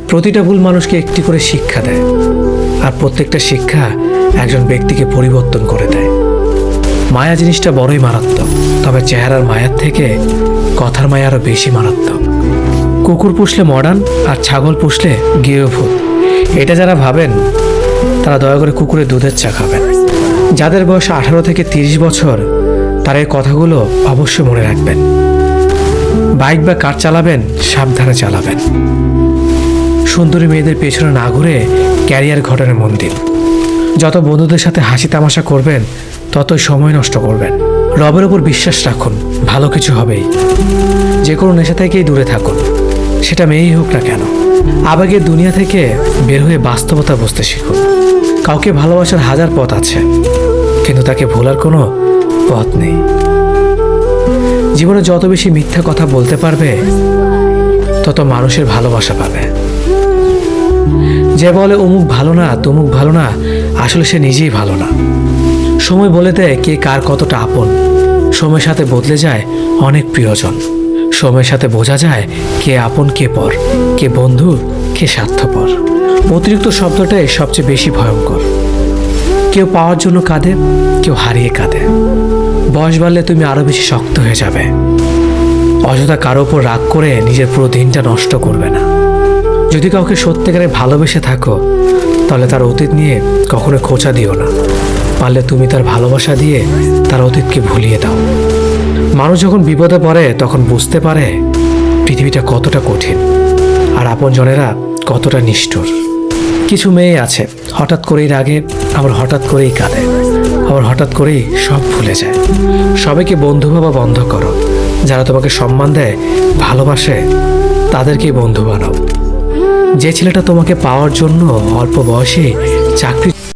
প্রতিটা ভুল মানুষকে একটি করে শিক্ষা দেয়, আর প্রত্যেকটা শিক্ষা একজন ব্যক্তিকে পরিবর্তন করে দেয়। মায়া জিনিসটা বড়ই মারাত্মক, তবে চেহারার মায়ার থেকে কথার মায়া আরো বেশি মারাত্মক। কুকুর পুষলে মডার্ন আর ছাগল পুষলে গৃহভূত, এটা যারা ভাবেন তারা দয়া করে কুকুরের দুধের চা খাবেন। যাদের বয়স 18 থেকে 30 বছর তারা এই কথাগুলো অবশ্যই মনে রাখবেন। বাইক বা কার চালাবেন সাবধানে চালাবেন। সুন্দরী মেয়েদের পেছনে না ঘুরে ক্যারিয়ার ঘটনে মন দিন। যত বন্ধুদের সাথে হাসি তামাশা করবেন ততই সময় নষ্ট করবেন। রবের ওপর বিশ্বাস রাখুন, ভালো কিছু হবেই। যে কোনো নেশা থেকেই দূরে থাকুন, সেটা মেয়েই হোক না কেন। আবেগের দুনিয়া থেকে বের হয়ে বাস্তবতা বুঝতে শিখুন। কাউকে ভালোবাসার হাজার পথ আছে, কিন্তু তাকে ভোলার কোনো পথ নেই। জীবনে যত বেশি মিথ্যা কথা বলতে পারবে তত মানুষের ভালোবাসা পাবে। যে বলে অমুক ভালো না তমুক ভালো না, আসলে সে নিজেই ভালো না। সময় বলে দেয় কে কার কতটা আপন। সময়ের সাথে বদলে যায় অনেক প্রিয়জন। সময়ের সাথে বোঝা যায় কে আপন কে পর, কে বন্ধু কে স্বার্থপর। অতিরিক্ত শব্দটাই সবচেয়ে বেশি ভয়ঙ্কর। কেউ পাওয়ার জন্য কাঁদে, কেউ হারিয়ে কাঁদে। বয়স বাড়লে তুমি আরো বেশি শক্ত হয়ে যাবে। অযথা কারো ওপর রাগ করে নিজের পুরো দিনটা নষ্ট করবে না। যদি কাউকে সত্যিকারে ভালোবেসে থাকো তাহলে তার অতীত নিয়ে কখনো খোঁচা দিও না। পারলে তুমি তার ভালোবাসা দিয়ে তার অতীতকে ভুলিয়ে দাও। মানুষ যখন বিপদে পড়ে তখন বুঝতে পারে পৃথিবীটা কতটা কঠিন আর আপনজনেরা কতটা নিষ্ঠুর। কিছু মেয়ে আছে হঠাৎ করেই রাগে, আবার হঠাৎ করেই কাঁদে, আবার হঠাৎ করেই সব ভুলে যায়। সবাইকে বন্ধু ভাবা বন্ধ করো। যারা তোমাকে সম্মান দেয়, ভালোবাসে, তাদেরকেই বন্ধু বানাও। যে ছেলেটা তোমাকে পাওয়ার জন্য অল্প বয়সে চাকরি